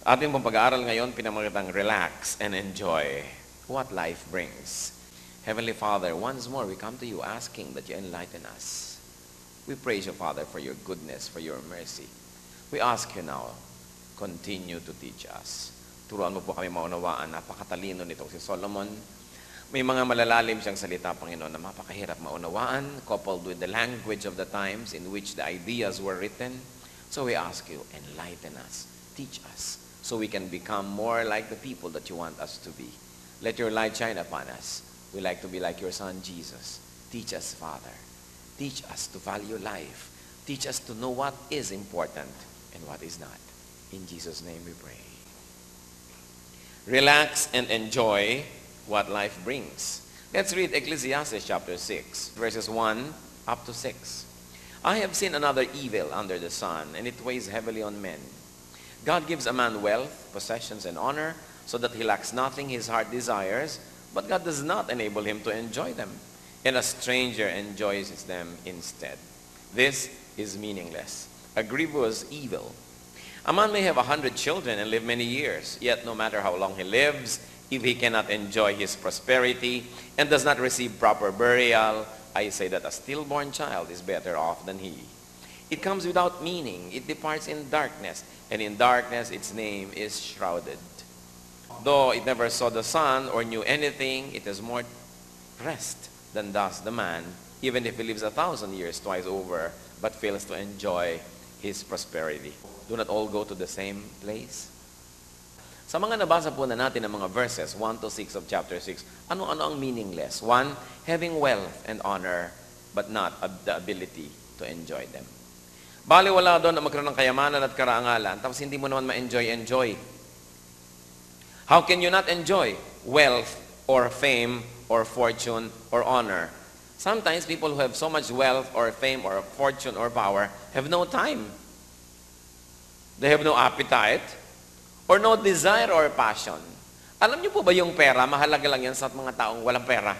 Ating pong pag-aaral ngayon, pinamagatang relax and enjoy what life brings. Heavenly Father, once more we come to you asking that you enlighten us. We praise you, Father, for your goodness, for your mercy. We ask you now, continue to teach us. Turuan mo po kami maunawaan, napakatalino nito si Solomon. May mga malalalim siyang salita, Panginoon, na mapakahirap maunawaan, coupled with the language of the times in which the ideas were written. So we ask you, enlighten us, teach us, so we can become more like the people that you want us to be. Let your light shine upon us. We like to be like your Son, Jesus. Teach us, Father. Teach us to value life. Teach us to know what is important and what is not. In Jesus' name we pray. Relax and enjoy what life brings. Let's read Ecclesiastes chapter 6, verses 1 up to 6. I have seen another evil under the sun, and it weighs heavily on men. God gives a man wealth, possessions, and honor, so that he lacks nothing his heart desires, but God does not enable him to enjoy them, and a stranger enjoys them instead. This is meaningless, a grievous evil. A man may have 100 children and live many years, yet no matter how long he lives, if he cannot enjoy his prosperity and does not receive proper burial, I say that a stillborn child is better off than he. It comes without meaning. It departs in darkness, and in darkness its name is shrouded. Though it never saw the sun or knew anything, it has more rest than does the man, even if he lives 1,000 years twice over, but fails to enjoy his prosperity. Do not all go to the same place? Sa mga nabasa po na natin ng mga verses, 1 to 6 of chapter 6, ano-ano ang meaningless? 1, having wealth and honor, but not the ability to enjoy them. Baliwala doon na magkaroon ng kayamanan at karangalan, tapos hindi mo naman ma-enjoy. How can you not enjoy wealth or fame or fortune or honor? Sometimes people who have so much wealth or fame or fortune or power have no time. They have no appetite or no desire or passion. Alam niyo po ba yung pera, mahalaga lang yan sa mga taong walang pera.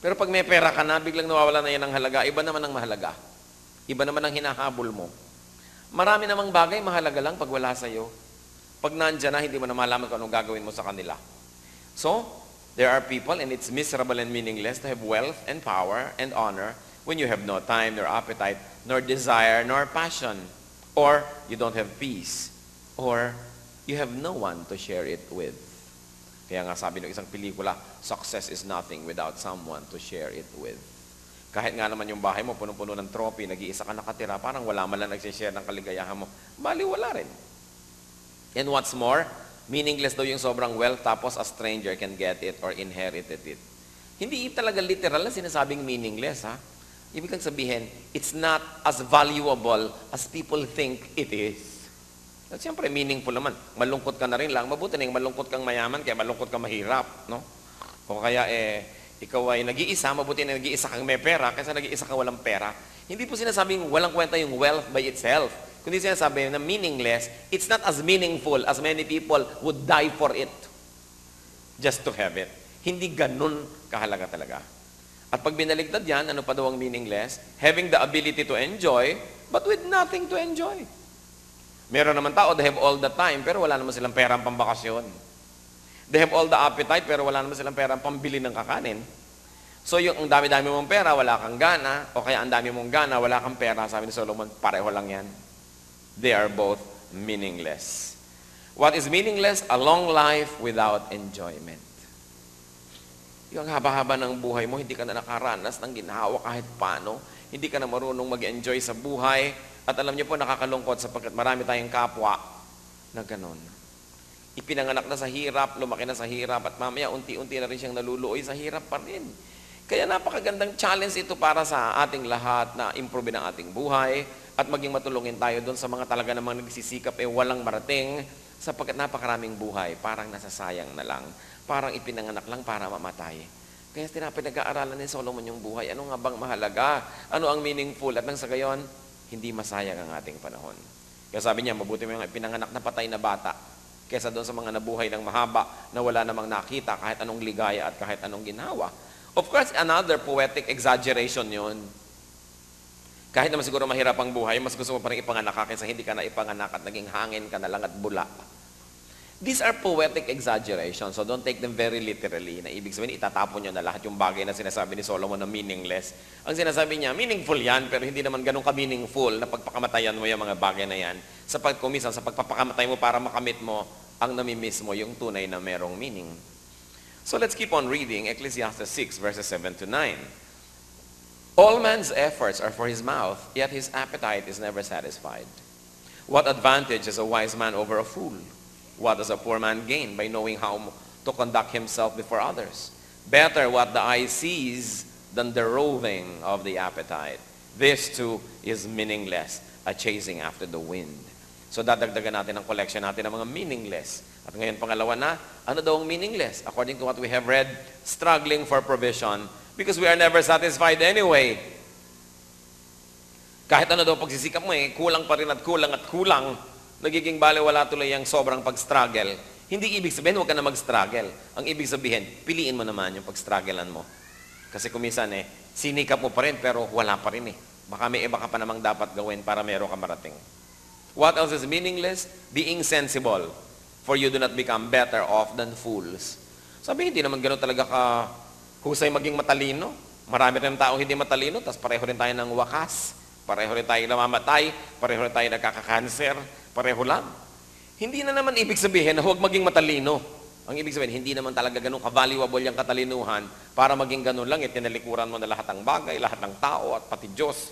Pero pag may pera ka na, biglang nawawala na yan ng halaga, iba naman ang mahalaga. Iba naman ang hinahabol mo. Marami namang bagay, mahalaga lang pag wala sa'yo. Pag nandyan na, hindi mo na malaman kung anong gagawin mo sa kanila. So, there are people, and it's miserable and meaningless to have wealth and power and honor when you have no time, nor appetite, nor desire, nor passion. Or you don't have peace. Or you have no one to share it with. Kaya nga sabi ng isang pelikula, success is nothing without someone to share it with. Kahit nga naman yung bahay mo, punong-puno ng trophy, nag-iisa ka nakatira, parang wala man lang nagsishare ng kaligayahan mo. Bali, wala rin. And what's more, meaningless daw yung sobrang wealth, tapos a stranger can get it or inherited it. Hindi talaga literal na sinasabing meaningless, ha? Ibig kang sabihin, it's not as valuable as people think it is. At siyempre, meaningful naman. Malungkot ka na rin lang. Mabuti na yung malungkot kang mayaman, kaya malungkot kang mahirap, no? O kaya, ikaw ay nag-iisa, mabuti na nag-iisa kang may pera, kaysa nag-iisa kang walang pera. Hindi po sinasabing walang kwenta yung wealth by itself. Kundi sinasabi na meaningless, it's not as meaningful as many people would die for it just to have it. Hindi ganun kahalaga talaga. At pag binaligtad yan, ano pa daw ang meaningless? Having the ability to enjoy, but with nothing to enjoy. Meron naman tao, they have all the time, pero wala naman silang perang pambakasyon. They have all the appetite, pero wala naman silang perang pambili ng kakanin. So yung ang dami-dami mong pera, wala kang gana, o kaya ang dami mong gana, wala kang pera, sabi ni Solomon, pareho lang yan. They are both meaningless. What is meaningless? A long life without enjoyment. Yung haba-haba ng buhay mo, hindi ka na nakaranas ng ginhawa kahit paano, hindi ka na marunong mag-enjoy sa buhay, at alam niyo po, nakakalungkot sapagkat marami tayong kapwa na ganon. Ipinanganak na sa hirap, lumaki na sa hirap, at mamaya unti-unti na rin siyang naluluoy sa hirap pa rin. Kaya napakagandang challenge ito para sa ating lahat na improve ang ating buhay at maging matulungin tayo doon sa mga talaga namang nagsisikap walang marating sapagkat napakaraming buhay, parang nasasayang na lang. Parang ipinanganak lang para mamatay. Kaya pinag-aaralan ni Solomon yung buhay. Ano nga bang mahalaga? Ano ang meaningful? At nang sa gayon, hindi masayang ang ating panahon. Kaya sabi niya, mabuti mo yung ipinanganak na patay na bata kesa doon sa mga nabuhay ng mahaba na wala namang nakita kahit anong ligaya at kahit anong ginhawa. Of course, another poetic exaggeration yun. Kahit naman siguro mahirap ang buhay, mas gusto mo pa rin ipanganak ka kaysa hindi ka na ipanganak at naging hangin ka na lang at bula. These are poetic exaggerations, so don't take them very literally. Na ibig sabihin, itatapon nyo na lahat yung bagay na sinasabi ni Solomon na meaningless. Ang sinasabi niya, meaningful yan, pero hindi naman ganun ka-meaningful na pagpakamatayan mo yung mga bagay na yan. Sa pagkumisan, sa pagpapakamatay mo para makamit mo, ang namimiss mo yung tunay na merong meaning. So let's keep on reading Ecclesiastes 6, verses 7 to 9. All man's efforts are for his mouth, yet his appetite is never satisfied. What advantage is a wise man over a fool? What does a poor man gain by knowing how to conduct himself before others? Better what the eye sees than the roving of the appetite. This too is meaningless, a chasing after the wind. So dadagdagan natin ang collection natin ng mga meaningless. At ngayon pangalawa na, ano daw ang meaningless? According to what we have read, struggling for provision because we are never satisfied anyway. Kahit ano daw pagsisikap mo kulang pa rin at kulang at kulang. Nagiging balewala tuloy ang sobrang pag-struggle. Hindi ibig sabihin, huwag ka na mag-struggle. Ang ibig sabihin, piliin mo naman yung pag-strugglean mo. Kasi kumisan sinikap mo pa rin, pero wala pa rin Baka may iba ka pa namang dapat gawin para meron ka marating. What else is meaningless? Being sensible, for you do not become better off than fools. Sabi, hindi naman gano'n talaga ka husay maging matalino. Marami rin tao hindi matalino, tapos pareho rin tayo ng wakas. Pareho rin tayo namamatay, pareho rin tayo nagkakakanser, pareho lang. Hindi na naman ibig sabihin na huwag maging matalino. Ang ibig sabihin, hindi naman talaga ganun ka-valuable yung katalinuhan para maging ganun lang, tinalikuran mo na lahat ng bagay, lahat ng tao, at pati Diyos.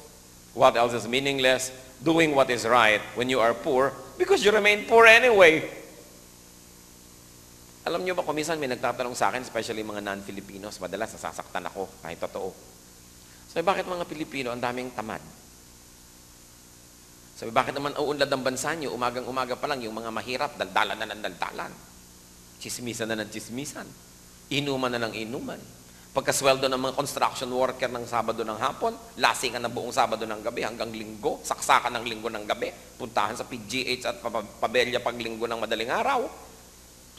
What else is meaningless? Doing what is right when you are poor because you remain poor anyway. Alam niyo ba, kumisan may nagtatanong sa akin, especially mga non-Filipinos, madalas nasasaktan ako, kahit totoo. So, bakit mga Pilipino ang daming tamad? Sabi, bakit naman uunlad ang bansa niyo? Umagang-umaga pa lang, yung mga mahirap, daldalan na ng daldalan. Chismisan na ng chismisan. Inuman na ng inuman. Pagkasweldo ng mga construction worker ng Sabado ng hapon, lasingan na buong Sabado ng gabi hanggang Linggo, saksakan ng Linggo ng gabi, puntahan sa PGH at pabelya pag Linggo ng madaling araw.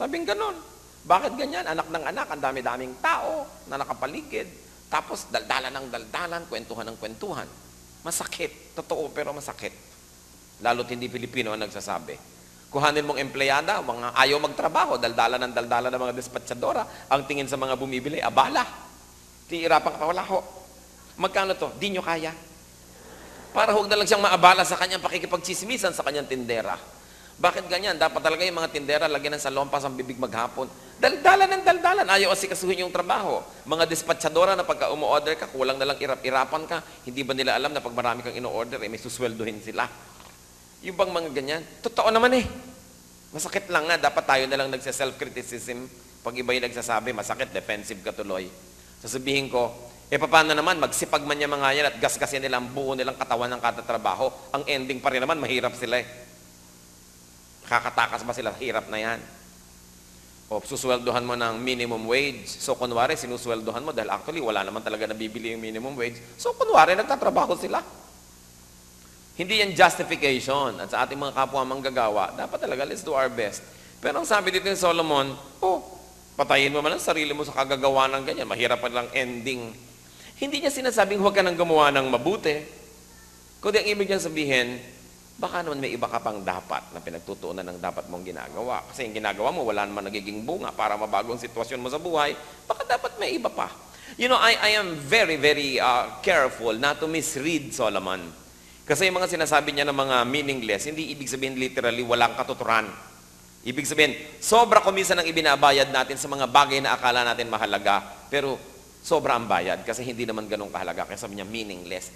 Sabing ganon. Bakit ganyan? Anak ng anak, ang dami-daming tao na nakapaligid. Tapos daldalan ng daldalan, kwentuhan ng kwentuhan. Masakit. Totoo pero masakit. Lalo't hindi Pilipino ang nagsasabi. Kuhanin mong empleyada, mga ayaw magtrabaho, daldala ng mga dispatchadora, ang tingin sa mga bumibili, abala. Tiirapan ka pa, wala ho. Magkano to? Di nyo kaya. Para huwag na lang siyang maabala sa kanyang pakikipagchismisan sa kanyang tindera. Bakit ganyan? Dapat talaga yung mga tindera, lagyan ng salompas ang bibig maghapon. Daldalan ng daldalan, ayaw asikasuhin yung trabaho. Mga dispatchadora na pagka umu-order ka, kulang na lang irap-irapan ka, hindi ba nila alam na pag marami kang ino-order, may susweldohin sila. Yung bang mga ganyan? Totoo naman Masakit lang nga, dapat tayo na lang nagsa-self-criticism. Pag iba yung nagsasabi, masakit, defensive ka tuloy. Sasabihin ko, paano naman, magsipag man yung mga yan at gasgasin nila ang buo nilang katawan ng katatrabaho, ang ending pa rin naman, mahirap sila Kakatakas ba sila? Hirap na yan. O susweldohan mo ng minimum wage. So kunwari, sinusweldohan mo dahil actually wala naman talaga nabibili yung minimum wage. So kunwari, nagtatrabaho sila. Hindi yan justification. At sa ating mga kapwa manggagawa, dapat talaga, let's do our best. Pero ang sabi dito ni Solomon, patayin mo man ang sarili mo sa kagagawa ng ganyan. Mahirap pa lang ending. Hindi niya sinasabing huwag ka nang gumawa ng mabuti. Kundi ang ibig niyang sabihin, baka naman may iba ka pang dapat na pinagtutuunan ng dapat mong ginagawa. Kasi yung ginagawa mo, wala naman nagiging bunga para mabago ang sitwasyon mo sa buhay. Baka dapat may iba pa. You know, I am very, very careful not to misread Solomon. Kasi yung mga sinasabi niya ng mga meaningless, hindi ibig sabihin literally walang katuturan. Ibig sabihin, sobra kumisan ang ibinabayad natin sa mga bagay na akala natin mahalaga, pero sobra ang bayad kasi hindi naman ganun kahalaga. Kaya sabi niya, meaningless.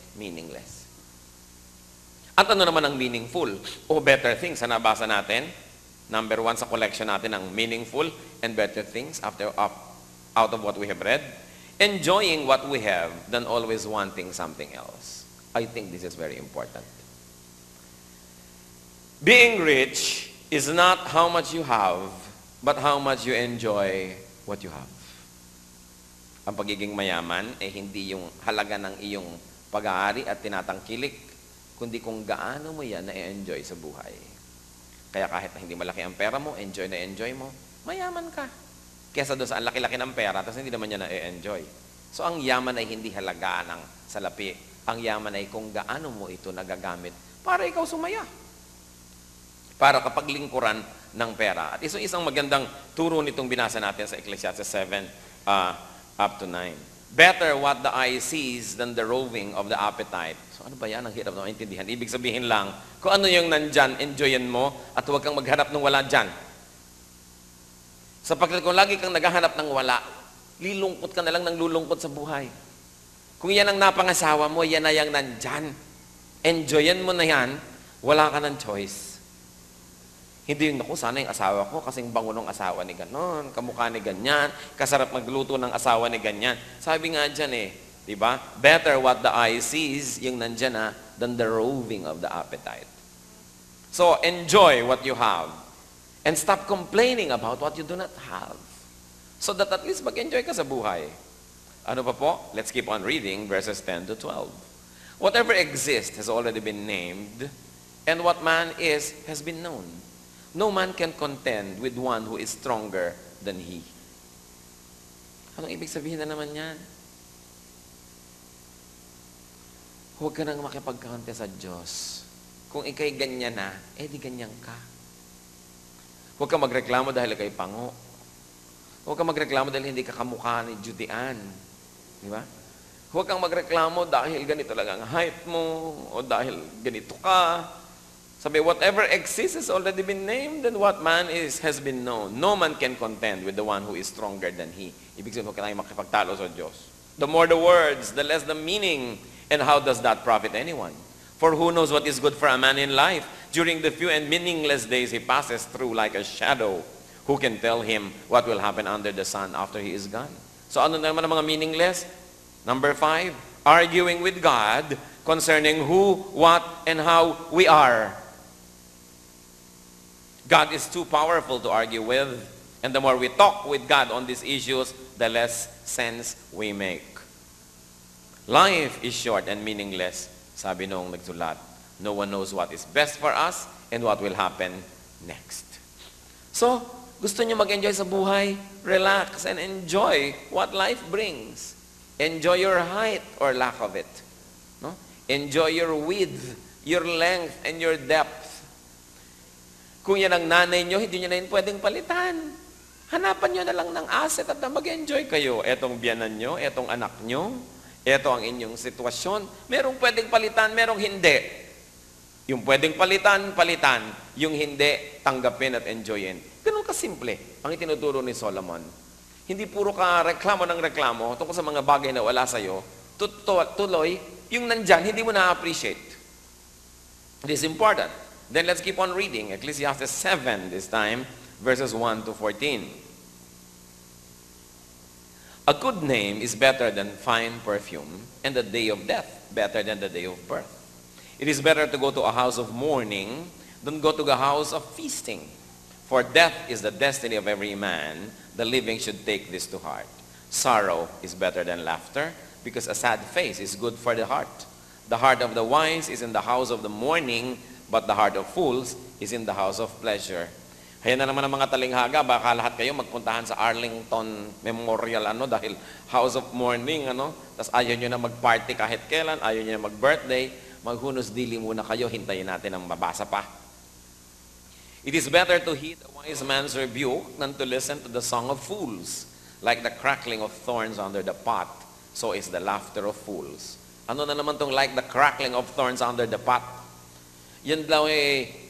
At ano naman ang meaningful o better things na nabasa natin? Number 1 sa collection natin ang meaningful and better things out of what we have read. Enjoying what we have than always wanting something else. I think this is very important. Being rich is not how much you have, but how much you enjoy what you have. Ang pagiging mayaman ay hindi yung halaga ng iyong pag-aari at tinatangkilik, kundi kung gaano mo yan na-enjoy sa buhay. Kaya kahit na hindi malaki ang pera mo, enjoy mo, mayaman ka. Kesa doon sa ang laki-laki ng pera, tapos hindi naman niya na-enjoy. So ang yaman ay hindi halaga ng salapi, Ang yaman ay kung gaano mo ito nagagamit para ikaw sumaya. Para kapaglingkuran ng pera. At isang magandang turo nitong binasa natin sa Ecclesiastes 7 up to 9. Better what the eye sees than the roving of the appetite. So ano ba yan? Ang hirap na maintindihan. Ibig sabihin lang, kung ano yung nandyan, enjoyin mo at huwag kang maghanap ng wala dyan. Sapagkat kung lagi kang naghahanap ng wala, lilungkot ka na lang ng lulungkot sa buhay. Kung yan ang napangasawa mo, yan na yung nandyan. Enjoyin mo na yan, wala ka ng choice. Hindi yung, naku, sana yung asawa ko, kasing bango ng asawa ni ganon, kamukha ni ganyan, kasarap magluto ng asawa ni ganyan. Sabi nga dyan di ba? Better what the eye sees, yung nandyan than the roving of the appetite. So, enjoy what you have. And stop complaining about what you do not have. So that at least mag-enjoy ka sa buhay. Ano pa po? Let's keep on reading verses 10 to 12. Whatever exists has already been named, and what man is has been known. No man can contend with one who is stronger than he. Anong ibig sabihin na naman yan? Huwag ka nang makipagkante sa Diyos. Kung ikay ganyan na, di ganyan ka. Huwag ka magreklamo dahil ikay pango. Huwag ka magreklamo dahil hindi ka kamukha ni Judy Ann. Di ba? Huwag kang magreklamo dahil ganito lang ang height mo, o dahil ganito ka. Sabi, whatever exists has already been named, and what man is has been known. No man can contend with the one who is stronger than he. Ibig sabihin, huwag ka tayong makipagtalo sa Diyos. The more the words, the less the meaning. And how does that profit anyone? For who knows what is good for a man in life? During the few and meaningless days he passes through like a shadow. Who can tell him what will happen under the sun after he is gone? So ano naman ang mga meaningless? Number 5, arguing with God concerning who, what, and how we are. God is too powerful to argue with, and the more we talk with God on these issues, the less sense we make. Life is short and meaningless, sabi noong nagsulat. No one knows what is best for us and what will happen next. So, gusto niyo mag-enjoy sa buhay? Relax and enjoy what life brings. Enjoy your height or lack of it. No? Enjoy your width, your length, and your depth. Kung yan ang nanay nyo, hindi nyo na yun pwedeng palitan. Hanapan nyo na lang ng asset at na mag-enjoy kayo. Etong biyanan nyo, etong anak nyo, eto ang inyong sitwasyon. Merong pwedeng palitan, merong hindi. Yung pwedeng palitan, palitan. Yung hindi, tanggapin at enjoyin. Ganun kasimple ang itinuturo ni Solomon. Hindi puro ka reklamo ng reklamo tungkol sa mga bagay na wala sa'yo. Tuloy, yung nandyan, hindi mo na-appreciate. It is important. Then let's keep on reading. Ecclesiastes 7 this time, verses 1 to 14. A good name is better than fine perfume, and the day of death better than the day of birth. It is better to go to a house of mourning than go to the house of feasting. For death is the destiny of every man. The living should take this to heart. Sorrow is better than laughter, because a sad face is good for the heart. The heart of the wise is in the house of the mourning, but the heart of fools is in the house of pleasure. Kaya na naman ang mga talinghaga, baka lahat kayo magpuntahan sa Arlington Memorial, dahil house of mourning, tas ayaw nyo na mag-party kahit kailan, ayaw nyo na mag-birthday, maghunos dili muna kayo, hintayin natin ang mabasa pa. It is better to heed a wise man's rebuke than to listen to the song of fools. Like the crackling of thorns under the pot, so is the laughter of fools. Ano na naman tong like the crackling of thorns under the pot? Yun daw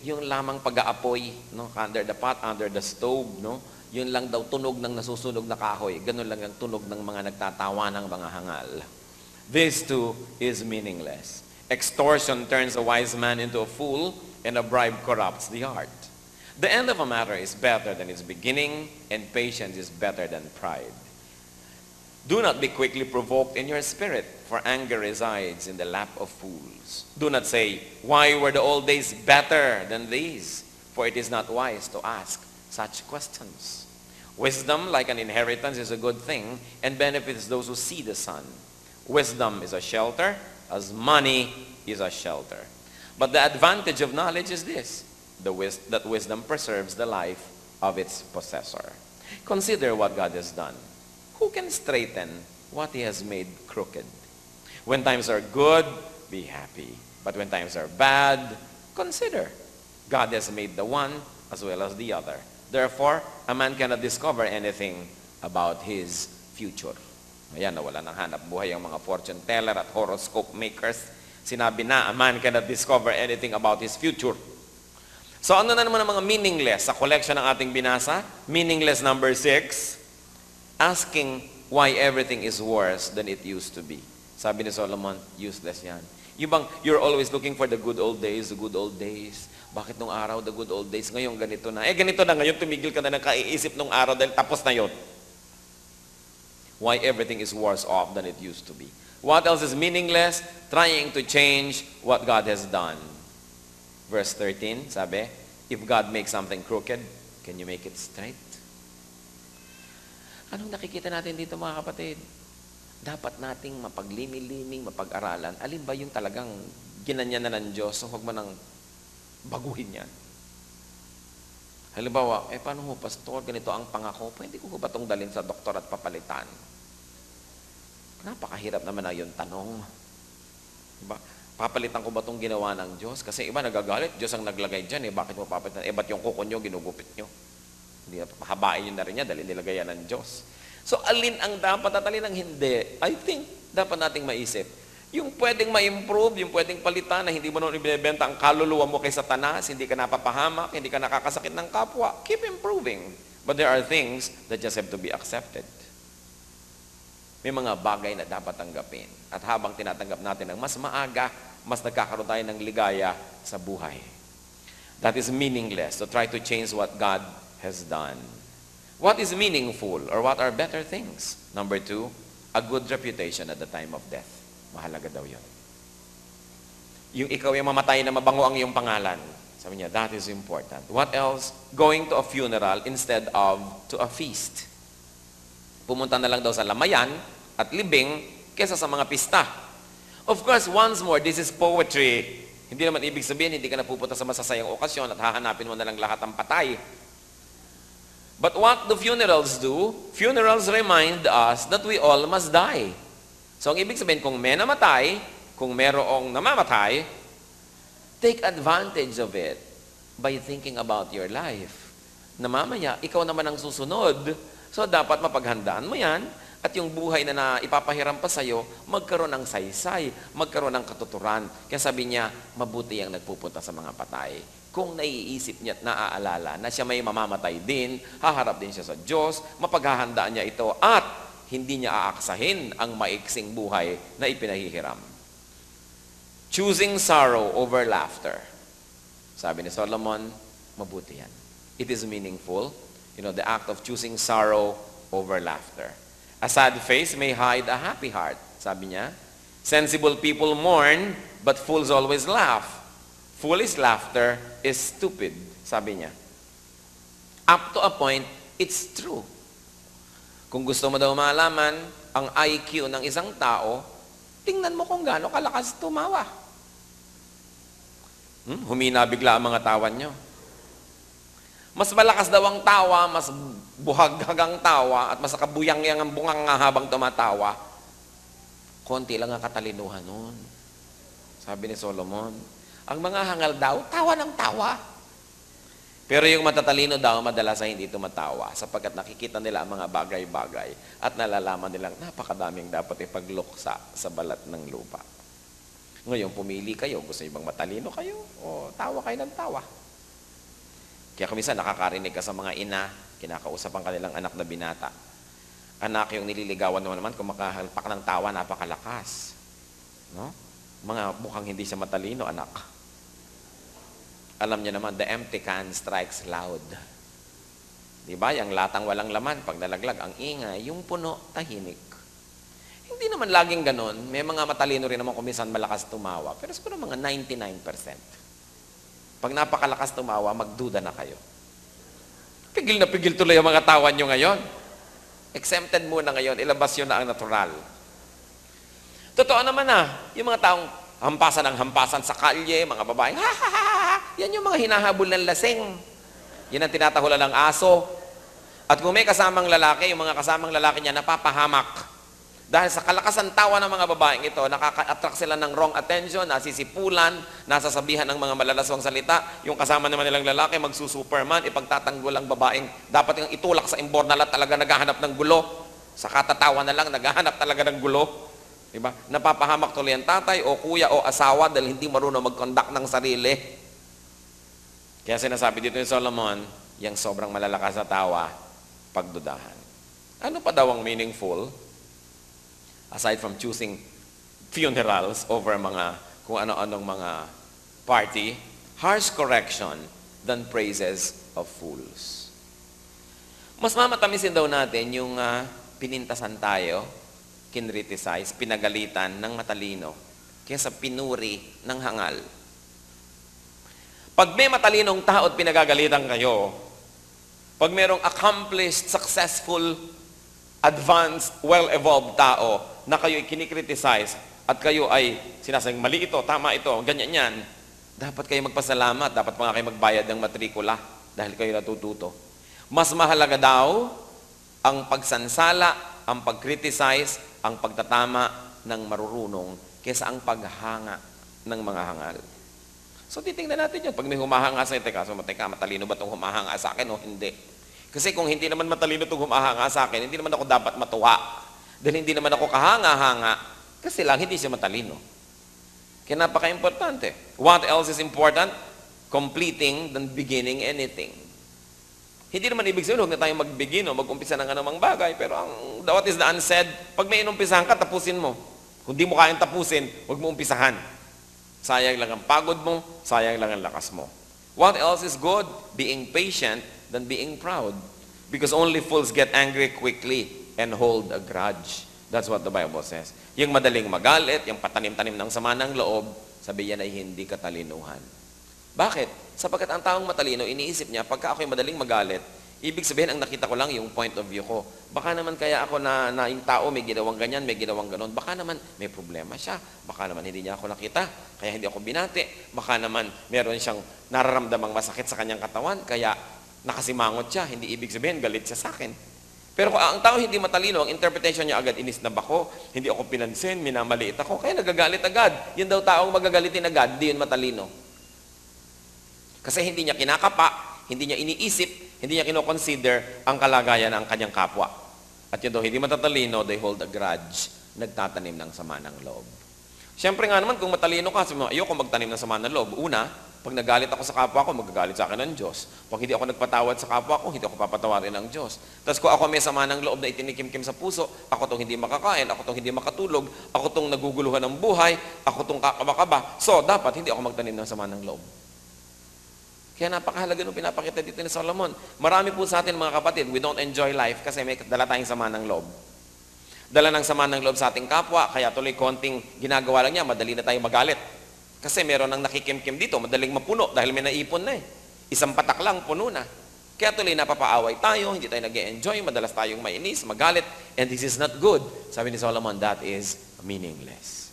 yung lamang pag-aapoy, under the pot, under the stove, Yun lang daw tunog ng nasusunog na kahoy. Ganun lang ang tunog ng mga nagtatawa ng mga hangal. This too is meaningless. Extortion turns a wise man into a fool, and a bribe corrupts the heart. The end of a matter is better than its beginning, and patience is better than pride. Do not be quickly provoked in your spirit, for anger resides in the lap of fools. Do not say, why were the old days better than these? For it is not wise to ask such questions. Wisdom, like an inheritance, is a good thing, and benefits those who see the sun. Wisdom is a shelter, as money is a shelter. But the advantage of knowledge is this, that wisdom preserves the life of its possessor. Consider what God has done. Who can straighten what he has made crooked? When times are good, be happy. But when times are bad, consider. God has made the one as well as the other. Therefore, a man cannot discover anything about his future. Ayan, nawala ng hanap buhay ang mga fortune teller at horoscope makers. Sinabi na, a man cannot discover anything about his future. So ano na naman ang mga meaningless sa collection ng ating binasa? Meaningless number 6, asking why everything is worse than it used to be. Sabi ni Solomon, useless yan. Yung bang, you're always looking for the good old days, the good old days. Bakit nung araw, the good old days, ngayon ganito na. Ganito na ngayon, tumigil ka na ng kaiisip nung araw dahil tapos na yun. Why everything is worse off than it used to be. What else is meaningless? Trying to change what God has done. Verse 13, sabi, if God makes something crooked, can you make it straight? Anong nakikita natin dito mga kapatid? Dapat nating mapaglimi-liming, mapag-aralan. Alin ba yung talagang ginanya na ng Diyos? So huwag mo nang baguhin yan. Halimbawa, paano mo, pastor, ganito ang pangako? Pwede ko ba itong dalhin sa doktor at papalitan? Napakahirap naman na yung tanong. Diba? Papalitan ko ba itong ginawa ng Diyos? Kasi iba nagagalit, Diyos ang naglagay dyan. Bakit mo papalitan? Ba't yung kuko nyo, ginugupit nyo? Hindi, pahabain nyo na rin niya dahil nilagay yan ng Diyos. So, alin ang dapat at alin ang hindi? I think, dapat nating maisip. Yung pwedeng ma-improve, yung pwedeng palitan na hindi mo nung ibinibenta ang kaluluwa mo kay Satanas, hindi ka napapahamak, hindi ka nakakasakit ng kapwa, keep improving. But there are things that just have to be accepted. May mga bagay na dapat tanggapin. At habang tinatanggap natin ng mas maaga, mas nagkakaroon tayo ng ligaya sa buhay. That is meaningless to try to change what God has done. What is meaningful or what are better things? Number 2, a good reputation at the time of death. Mahalaga daw yun. Yung ikaw yung mamatay na mabango ang iyong pangalan. Sabi niya, that is important. What else? Going to a funeral instead of to a feast. Pumunta na lang daw sa lamayan at libing kesa sa mga pista. Of course, once more, this is poetry. Hindi naman ibig sabihin, hindi ka napupunta sa masasayang okasyon at hahanapin mo na lang lahat ng patay. But what do funerals do? Funerals remind us that we all must die. So, ang ibig sabihin, kung may namatay, kung merong namamatay, take advantage of it by thinking about your life. Na mamaya, ikaw naman ang susunod. So, dapat mapaghandaan mo yan at yung buhay na ipapahiram pa sa'yo, magkaroon ng saysay, magkaroon ng katuturan. Kaya sabi niya, mabuti ang nagpupunta sa mga patay. Kung naiisip niya at naaalala na siya may mamamatay din, haharap din siya sa Diyos, mapaghahandaan niya ito at hindi niya aaksahin ang maiksing buhay na ipinahihiram. Choosing sorrow over laughter. Sabi ni Solomon, mabuti yan. It is meaningful. You know, the act of choosing sorrow over laughter. A sad face may hide a happy heart. Sabi niya, sensible people mourn, but fools always laugh. Foolish laughter is stupid, sabi niya. Up to a point, it's true. Kung gusto mo daw malaman ang IQ ng isang tao, tingnan mo kung gaano kalakas tumawa. Humina bigla ang mga tawan nyo. Mas malakas daw ang tawa, mas buhaghag ang tawa, at mas kabuyang-yang ang bungang habang tumatawa. Konti lang ang katalinuhan nun. Sabi ni Solomon, ang mga hangal daw, tawa ng tawa. Pero yung matatalino daw, madalas ay hindi tumatawa sapagkat nakikita nila ang mga bagay-bagay at nalalaman nilang napakadaming dapat ipagluksa sa balat ng lupa. Ngayon, pumili kayo. Gusto niyo bang matalino kayo? O tawa kayo ng tawa? Kaya kumisa nakakarinig ka sa mga ina, kinakausap ang kanilang anak na binata. Anak, yung nililigawan naman kung makahalpak ng tawa, napakalakas. No? Mga mukhang hindi siya matalino, anak. Alam niyo naman, the empty can strikes loud. Diba? Yung latang walang laman, pag nalaglag, ang ingay, yung puno, tahimik. Hindi naman laging ganun. May mga matalino rin naman kung minsan malakas tumawa. Pero siguro mga 99%. Pag napakalakas tumawa, magduda na kayo. Pigil na pigil tuloy ang mga tawa nyo ngayon. Exempted muna ngayon, ilabas yun na ang natural. Totoo naman yung mga taong hampasan ng hampasan sa kalye, mga babaeng, ha ha ha ha, yan yung mga hinahabol ng lasing. Yan ang tinatahulan ng aso. At kung may kasamang lalaki, yung mga kasamang lalaki niya napapahamak. Dahil sa kalakasan tawa ng mga babaeng ito, nakaka-attract sila ng wrong attention, nasisipulan, nasasabihan ng mga malalaswang salita. Yung kasama naman nilang lalaki, magsusuperman, ipagtatanggol ang babaeng. Dapat yung itulak sa imbornala talaga naghahanap ng gulo. Sa katatawa na lang, naghahanap talaga ng gulo. Diba? Napapahamak tuloy ang tatay o kuya o asawa dahil hindi marunong mag-conduct ng sarili. Kaya sinasabi dito ni Solomon, yung sobrang malalakas na tawa, pagdudahan. Ano pa daw ang meaningful? Aside from choosing funerals over mga kung ano-anong mga party, harsh correction than praises of fools. Mas mamatamisin daw natin yung pinintasan tayo, kinriticize, pinagalitan ng matalino kaysa pinuri ng hangal. Pag may matalinong tao at pinagagalitan kayo, pag mayroong accomplished, successful, advanced, well-evolved tao na kayo'y kinikriticize at kayo ay sinasabing, mali ito, tama ito, ganyan yan, dapat kayo magpasalamat, dapat pa nga kayo magbayad ng matrikula dahil kayo natututo. Mas mahalaga daw ang pagsansala, ang pagkriticize, ang pagtatama ng marurunong kaysa ang paghanga ng mga hangal. So titingnan natin yun. Pag may humahanga sa teka, matalino ba itong humahanga sa akin o hindi? Kasi kung hindi naman matalino itong humahanga sa akin, hindi naman ako dapat matuwa. Dahil hindi naman ako kahanga-hanga, kasi lang hindi siya matalino. Kaya napaka-importante. What else is important? Completing than beginning anything. Hindi naman ibig sabihin, huwag na tayong mag-begin o mag-umpisa ng anumang bagay. Pero what is the unsaid? Pag may inumpisahan ka, tapusin mo. Kung di mo kayang tapusin, huwag mo umpisahan. Sayang lang ang pagod mo, sayang lang ang lakas mo. What else is good? Being patient than being proud. Because only fools get angry quickly and hold a grudge. That's what the Bible says. Yung madaling magalit, yung patanim-tanim ng sama ng loob, sabi yan ay hindi katalinuhan. Bakit? Sapagkat ang taong matalino, iniisip niya, pagka ako'y madaling magalit, ibig sabihin, ang nakita ko lang yung point of view ko. Baka naman kaya ako na yung tao may ginawang ganyan, may ginawang ganon. Baka naman may problema siya. Baka naman hindi niya ako nakita, kaya hindi ako binati. Baka naman meron siyang nararamdamang masakit sa kanyang katawan, kaya nakasimangot siya. Hindi ibig sabihin, galit siya sa akin. Pero kung ang tao hindi matalino, ang interpretation niya agad, inisnab ako, hindi ako pinansin, minamaliit ako, kaya nagagalit agad. Yun daw taong magagalitin agad, di yun matalino. Kasi hindi niya kinakapa, hindi niya iniisip, hindi niya kinoconsider ang kalagayan ng kanyang kapwa. At yun daw, hindi matatalino, they hold a grudge, nagtatanim ng sama ng loob. Siyempre nga naman, kung matalino ka, sabi mo, ayoko magtanim ng sama ng loob. Una, pag nagalit ako sa kapwa ko, magagalit sa akin ng Diyos. Pag hindi ako nagpatawad sa kapwa ko, hindi ako papatawarin ng Diyos. Tapos kung ako may sama ng loob na itinikimkim sa puso, ako tong hindi makakain, ako tong hindi makatulog, ako tong naguguluhan ng buhay, ako tong kakaba-kaba. So, dapat hindi ako magtanim ng sama ng loob. Kaya napakahalaga nung pinapakita dito ni Solomon. Marami po sa atin mga kapatid, we don't enjoy life kasi may dala tayong sama ng loob. Dala ng sama ng loob sa ating kapwa, kaya tuloy konting ginagawa lang niya, madali na tayo magalit. Kasi meron nang nakikimkim dito, madaling mapuno dahil may naipon na eh. Isang patak lang, puno na. Kaya tuloy napapaaway tayo, hindi tayo nag-e-enjoy, madalas tayong mainis, magalit, and this is not good. Sabi ni Solomon, that is meaningless.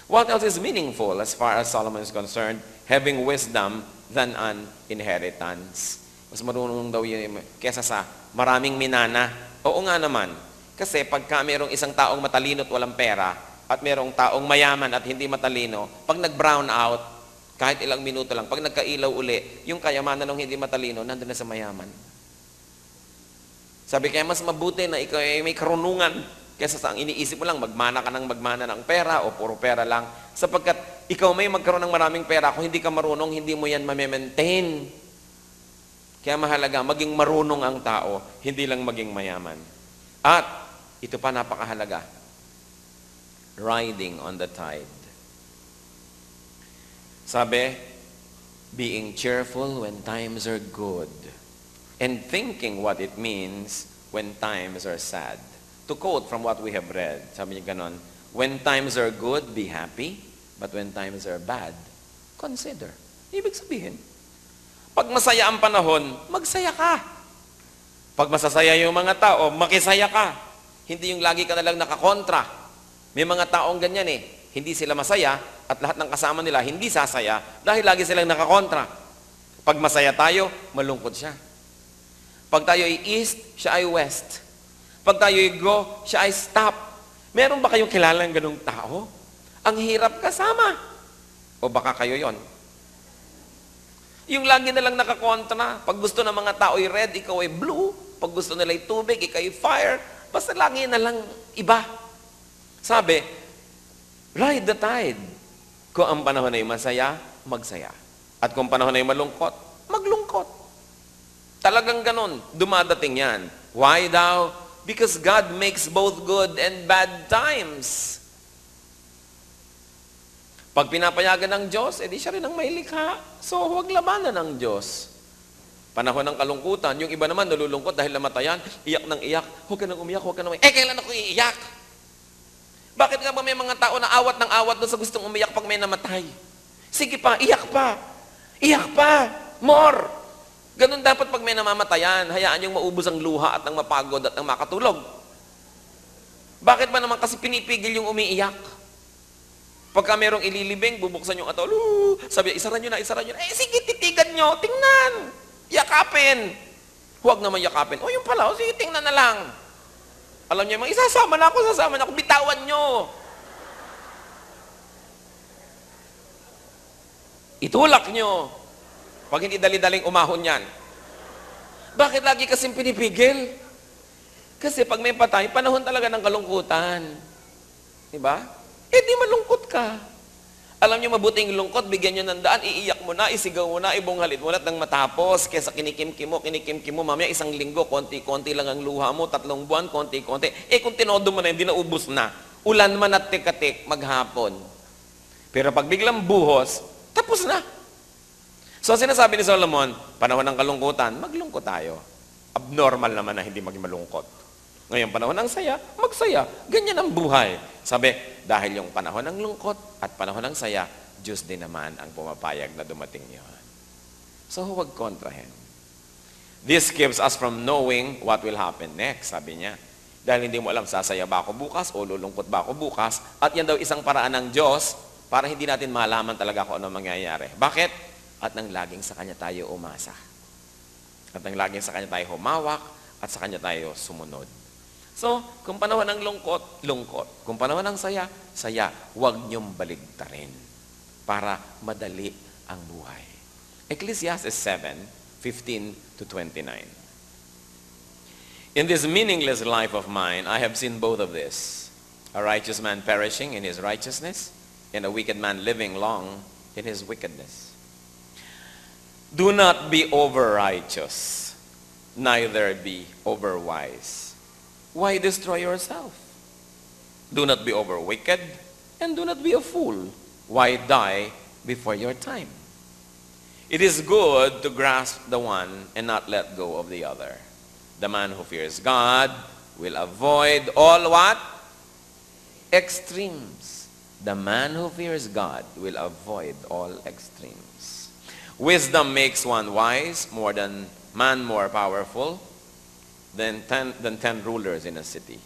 What else is meaningful as far as Solomon is concerned? Having wisdom than an inheritance. Mas marunong daw yun kesa sa maraming minana. Oo nga naman. Kasi pagka mayroong isang taong matalino at walang pera, at mayroong taong mayaman at hindi matalino, pag nag-brown out, kahit ilang minuto lang, pag nagkailaw uli, yung kayamanan ng hindi matalino, nandun na sa mayaman. Sabi kaya mas mabuti na ikaw ay may karunungan kaysa sa ang iniisip mo lang, magmana ka ng magmana ng pera o puro pera lang. Sapagkat ikaw may magkaroon ng maraming pera, kung hindi ka marunong, hindi mo yan ma-maintain. Kaya mahalaga, maging marunong ang tao, hindi lang maging mayaman. At ito pa napakahalaga, riding on the tide. Sabi, being cheerful when times are good and thinking what it means when times are sad. To quote from what we have read, sabi niya ganon, when times are good, be happy, but when times are bad, consider. Ibig sabihin, pag masaya ang panahon, magsaya ka. Pag masasaya yung mga tao, makisaya ka. Hindi yung lagi ka na lang nakakontra. May mga taong ganyan eh. Hindi sila masaya at lahat ng kasama nila hindi sasaya dahil lagi silang nakakontra. Pag masaya tayo, malungkot siya. Pag tayo ay east, siya ay west. Pag tayo ay go, siya ay stop. Meron ba kayong kilalang ganung tao? Ang hirap kasama. O baka kayo yon. Yung lagi na lang nakakontra. Pag gusto ng mga tao ay red, ikaw ay blue. Pag gusto nila ay tubig, ikaw ay fire. Basta lagi na lang iba. Sabi, ride the tide. Kung ang panahon ay masaya, magsaya. At kung panahon ay malungkot, maglungkot. Talagang ganon. Dumadating yan. Why daw? Because God makes both good and bad times. Pag pinapayagan ng Diyos, edi siya rin ang may likha. So, huwag labanan ng Diyos. Panahon ng kalungkutan, yung iba naman nalulungkot dahil namatayan, iyak ng iyak. Huwag ka nang umiyak, huwag ka nang umiyak. Kailan ako iiyak? Bakit nga ba may mga tao na awat ng awat doon sa gustong umiyak pag may namatay? Sige pa, iyak pa. Iyak pa. More. Ganun dapat pag may namamatayan, hayaan yung maubos ang luha at ang mapagod at ang makatulog. Bakit ba naman kasi pinipigil yung umiiyak? Pagka merong ililibing, bubuksan yung atol, sabi, isaran nyo na. Sige, titigan nyo, tingnan. Yakapin. Huwag naman yakapin. Yung pala, sige, tingnan na lang. Alam niyo, sasama na ako, bitawan nyo. Itulak nyo. Pag hindi dali-daling umahon yan. Bakit lagi kasing pinipigil? Kasi pag may patay, panahon talaga ng kalungkutan. Diba? Di malungkot ka. Alam niyo, mabuting lungkot, bigyan niyo ng daan, iiyak mo na, isigaw mo na, ibunghalit mo na, at nang matapos, kesa kinikimkim mo, mamaya isang linggo, konti-konti lang ang luha mo, 3 buwan, konti-konti. Kung tinodo mo na, hindi na ubus na. Ulan man at tikatik, maghapon. Pero pag biglang buhos, tapos na. So, sinasabi ni Solomon, panahon ng kalungkutan, maglungkot tayo. Abnormal naman na hindi maging malungkot. Ngayon, panahon ng saya, magsaya. Ganyan ang buhay. Sabi, dahil yung panahon ng lungkot at panahon ng saya, Diyos din naman ang pumapayag na dumating yun. So, huwag kontrahin. This keeps us from knowing what will happen next, sabi niya. Dahil hindi mo alam, sasaya ba ako bukas o lulungkot ba ako bukas? At yan daw isang paraan ng Diyos para hindi natin malaman talaga kung ano mangyayari. Bakit? At nang laging sa Kanya tayo umasa. At nang laging sa Kanya tayo humawak at sa Kanya tayo sumunod. So, kung panahon ng lungkot, lungkot. Kung panahon ng saya, saya. Huwag niyong baligtarin para madali ang buhay. Ecclesiastes 7:15-29. In this meaningless life of mine, I have seen both of this. A righteous man perishing in his righteousness, and a wicked man living long in his wickedness. Do not be over-righteous, neither be over-wise. Why destroy yourself? Do not be over-wicked, and do not be a fool. Why die before your time? It is good to grasp the one and not let go of the other. The man who fears God will avoid all what? Extremes. The man who fears God will avoid all extremes. Wisdom makes one wise, more powerful than 10 rulers in a city.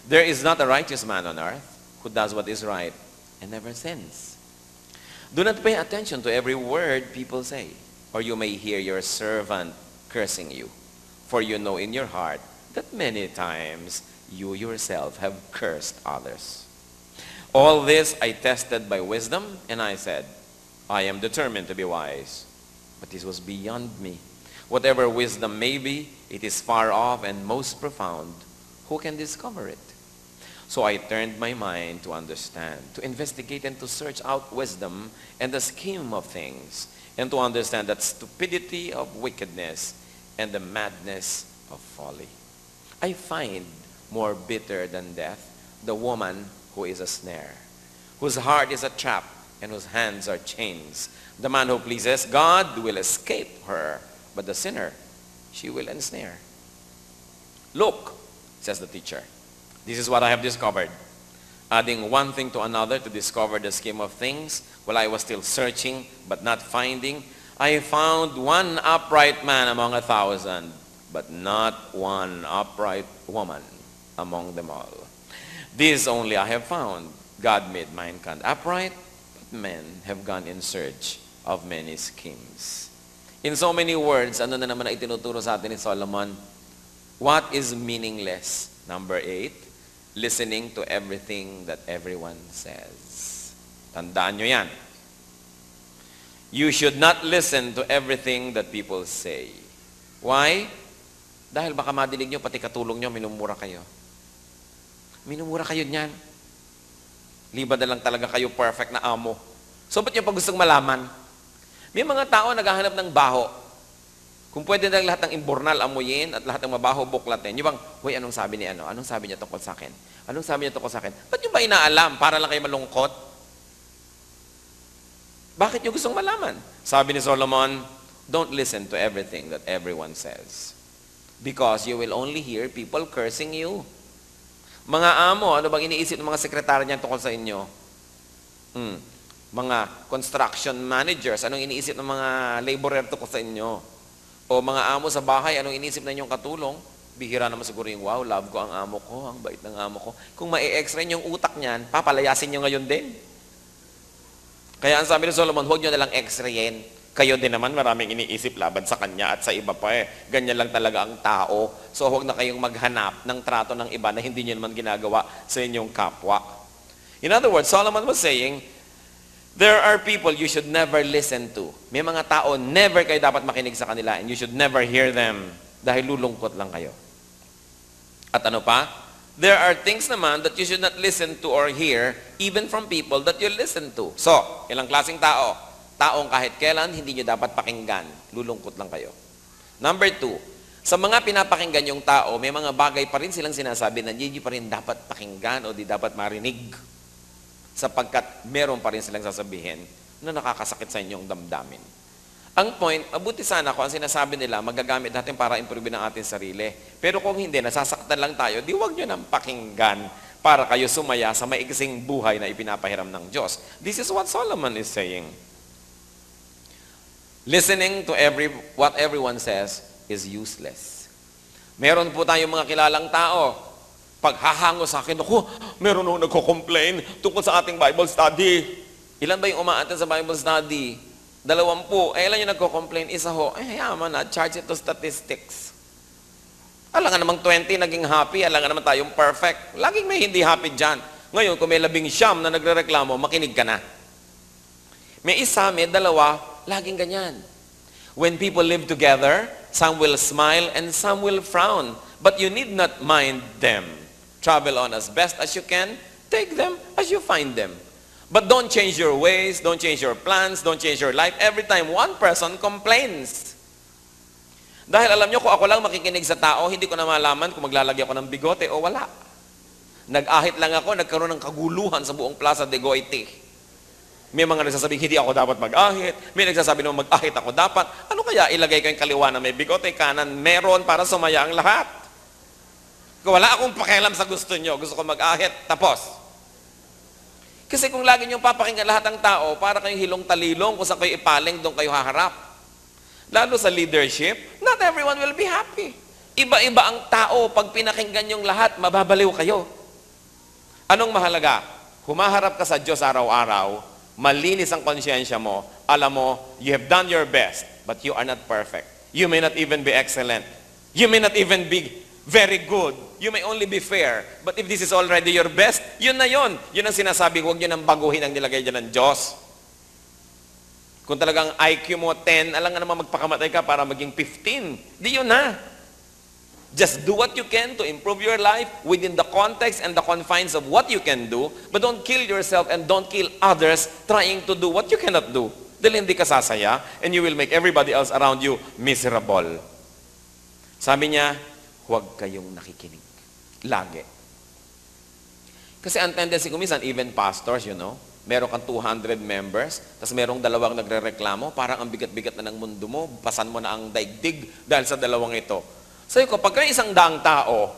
There is not a righteous man on earth who does what is right and never sins. Do not pay attention to every word people say, or you may hear your servant cursing you. For you know in your heart that many times you yourself have cursed others. All this I tested by wisdom, and I said, I am determined to be wise. But this was beyond me. Whatever wisdom may be, it is far off and most profound. Who can discover it? So I turned my mind to understand, to investigate and to search out wisdom and the scheme of things, and to understand that stupidity of wickedness and the madness of folly. I find more bitter than death the woman who is a snare, whose heart is a trap, and whose hands are chains. The man who pleases God will escape her, but the sinner she will ensnare. Look, says the teacher, this is what I have discovered. Adding one thing to another to discover the scheme of things, while I was still searching but not finding, I found one upright man among 1,000, but not one upright woman among them all. This only I have found. God made mankind upright, men have gone in search of many schemes. In so many words, ano na naman na itinuturo sa atin ni Solomon? What is meaningless? Number 8, listening to everything that everyone says. Tandaan nyo yan. You should not listen to everything that people say. Why? Dahil baka madinig nyo, pati katulong nyo, minumura kayo. Minumura kayo niyan. Liba na lang talaga kayo perfect na amo. So, ba't nyo pa gustong malaman? May mga tao naghahanap ng baho. Kung pwede na lahat ng imbornal amuyin at lahat ng mabaho buklatin. Yung bang, huy, anong sabi ni ano? Anong sabi niya tungkol sa akin? Anong sabi niya tungkol sa akin? Ba't nyo ba inaalam? Para lang kayo malungkot? Bakit nyo gustong malaman? Sabi ni Solomon, don't listen to everything that everyone says. Because you will only hear people cursing you. Mga amo, ano bang iniisip ng mga sekretary niyan tungkol sa inyo? Mga construction managers, anong iniisip ng mga laborer tungkol sa inyo? O mga amo sa bahay, anong iniisip na inyong katulong? Bihira naman siguro yung, wow, love ko ang amo ko, ang bait ng amo ko. Kung ma-e-extra yung utak niyan, papalayasin nyo ngayon din. Kaya ang sabi ni Solomon, huwag nyo nalang x-rayin. Kayo din naman maraming iniisip laban sa kanya at sa iba pa eh. Ganyan lang talaga ang tao. So huwag na kayong maghanap ng trato ng iba na hindi nyo naman ginagawa sa inyong kapwa. In other words, Solomon was saying, there are people you should never listen to. May mga tao, never kayo dapat makinig sa kanila and you should never hear them dahil lulungkot lang kayo. At ano pa? There are things naman that you should not listen to or hear even from people that you listen to. So, ilang klaseng tao? Taong kahit kailan hindi nyo dapat pakinggan. Lulungkot lang kayo. Number 2, sa mga pinapakinggan yung tao, may mga bagay pa rin silang sinasabi na hindi pa rin dapat pakinggan o di dapat marinig. Sapagkat meron pa rin silang sasabihin na nakakasakit sa inyong damdamin. Ang point, mabuti sana kung ang sinasabi nila, magagamit natin para improve ng ating sarili. Pero kung hindi, nasasaktan lang tayo, di wag nyo nang pakinggan para kayo sumaya sa maiksing buhay na ipinapahiram ng Diyos. This is what Solomon is saying. Listening to what everyone says is useless. Meron po tayong mga kilalang tao, paghahango sa akin, ako, meron nung nagko-complain tungkol sa ating Bible study. Ilan ba yung umaaten sa Bible study? 20. Ilan yung nagko-complain? Isa ho, yaman na, charge it to statistics. Alam nga namang 20 naging happy, alam nga naman tayong perfect. Laging may hindi happy dyan. Ngayon, kung may 19 na nagre-reklamo, makinig ka na. May isa, may 2, laging ganyan. When people live together, some will smile and some will frown. But you need not mind them. Travel on as best as you can. Take them as you find them. But don't change your ways, don't change your plans, don't change your life every time one person complains. Dahil alam nyo, kung ako lang makikinig sa tao, hindi ko na malaman kung maglalagay ako ng bigote o wala. Nag-ahit lang ako, nagkaroon ng kaguluhan sa buong Plaza de Goite. May mga nagsasabing, hindi ako dapat mag-ahit. May nagsasabi naman, mag-ahit ako dapat. Ano kaya ilagay ko yung kaliwa na may bigote, kanan, meron para sumaya ang lahat? Kung wala akong pakialam sa gusto nyo, gusto ko mag-ahit, tapos. Kasi kung lagi niyong papakinggan lahat ng tao, para kayong hilong talilong, kung saan kayo ipaling, doon kayo haharap. Lalo sa leadership, not everyone will be happy. Iba-iba ang tao, pag pinakinggan niyong lahat, mababaliw kayo. Anong mahalaga? Humaharap ka sa Diyos araw-araw, malinis ang konsyensya mo, alam mo, you have done your best, but you are not perfect. You may not even be excellent. You may not even be very good. You may only be fair. But if this is already your best, yun na yun. Yun ang sinasabi, huwag nyo nang baguhin ang nilagay dyan ng Diyos. Kung talagang IQ mo 10, alam nga naman magpakamatay ka para maging 15. Di yun na. Just do what you can to improve your life within the context and the confines of what you can do, but don't kill yourself and don't kill others trying to do what you cannot do. Dahil hindi ka sasaya and you will make everybody else around you miserable. Sabi niya, huwag kayong nakikinig. Lagi. Kasi ang tendency ko minsan, even pastors, meron kang 200 members, tapos merong 2 nagre-reklamo, parang ang bigat-bigat na ng mundo mo, pasan mo na ang daigdig dahil sa 2 ito. Sabi ko, pagka 100 tao,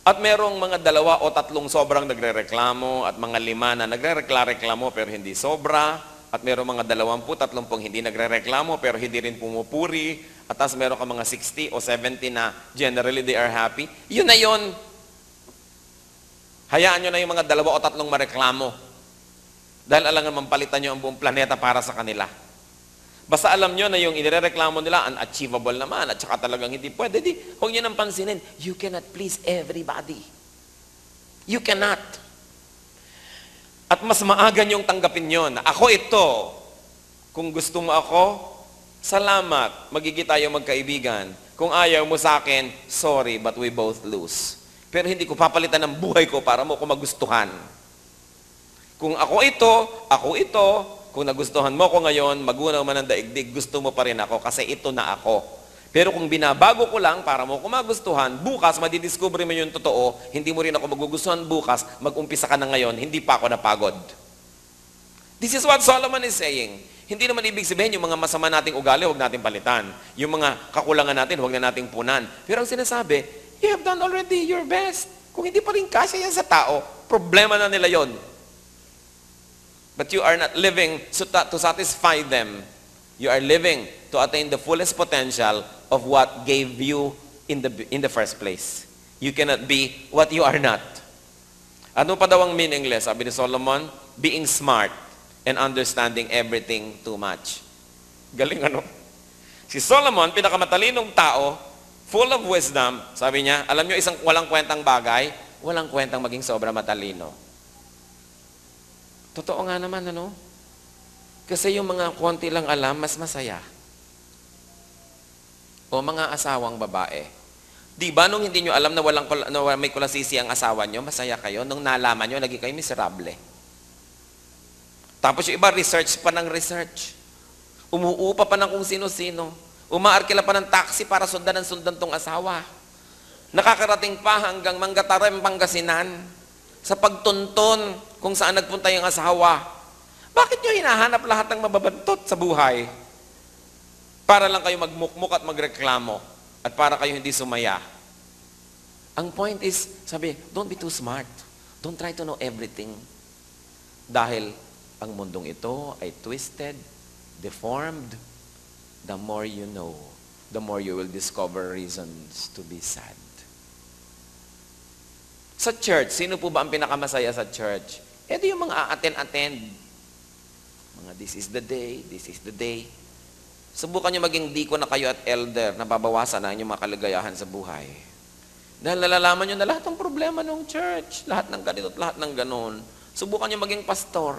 at merong mga 2 o 3 sobrang nagre-reklamo, at mga 5 na nagre-reklamo pero hindi sobra, at merong mga 20-30 hindi nagre-reklamo pero hindi rin pumupuri, at tapos meron ka mga 60 o 70 na generally they are happy, yun na yun. Hayaan nyo na yung mga 2 o 3 mareklamo. Dahil alam naman palitan nyo ang buong planeta para sa kanila. Basta alam nyo na yung inireklamo nila, unachievable naman, at saka talagang hindi pwede, huwag nyo nang pansinin, you cannot please everybody. You cannot. At mas maaga niyong tanggapin yon. Ako ito. Kung gusto mo ako, salamat. Magiging tayo magkaibigan. Kung ayaw mo sa akin, sorry, but we both lose. Pero hindi ko papalitan ng buhay ko para mo ko magustuhan. Kung ako ito, kung nagustuhan mo ko ngayon, magunaw man ang daigdig, gusto mo pa rin ako kasi ito na ako. Pero kung binabago ko lang para mo ko magustuhan, bukas madidiscover mo yung totoo, hindi mo rin ako magugustuhan bukas, mag-umpisa ka na ngayon, hindi pa ako napagod. This is what Solomon is saying. Hindi naman ibig sabihin yung mga masama nating ugali, huwag natin palitan. Yung mga kakulangan natin, huwag na nating punan. Pero ang sinasabi, you have done already your best. Kung hindi pa rin kasya yan sa tao, problema na nila yon. But you are not living to satisfy them. You are living to attain the fullest potential of what gave you in the first place. You cannot be what you are not. Ano pa daw ang meaningless? Sabi ni Solomon, being smart and understanding everything too much. Galing ano? Si Solomon, pinakamatalinong tao, full of wisdom, sabi niya, alam niyo isang walang kwentang bagay, walang kwentang maging sobra matalino. Totoo nga naman, ano? Kasi yung mga konti lang alam, mas masaya. O mga asawang babae. Di ba nung hindi nyo alam na may kulasisi ang asawa nyo, masaya kayo? Nung nalaman nyo, naging kayo miserable. Tapos yung iba, research pa ng research. Umuupa pa ng kung sino-sino. Umaarkila pa ng taxi para sundan tong asawa. Nakakarating pa hanggang Manggatarem, Pangasinan sa pagtuntun kung saan nagpunta yung asawa. Bakit nyo hinahanap lahat ng mababantot sa buhay? Para lang kayo magmukmuk at magreklamo at para kayo hindi sumaya. Ang point is, sabi, don't be too smart. Don't try to know everything. Dahil ang mundong ito ay twisted, deformed. The more you know, the more you will discover reasons to be sad. Sa church, sino po ba ang pinakamasaya sa church? Ito yung mga attend. Mga this is the day, this is the day. Subukan nyo maging deacon na kayo at elder, nababawasan na inyong mga kaligayahan sa buhay. Dahil nalalaman nyo na lahat ng problema ng church, lahat ng ganito at lahat ng ganon. Subukan nyo maging pastor.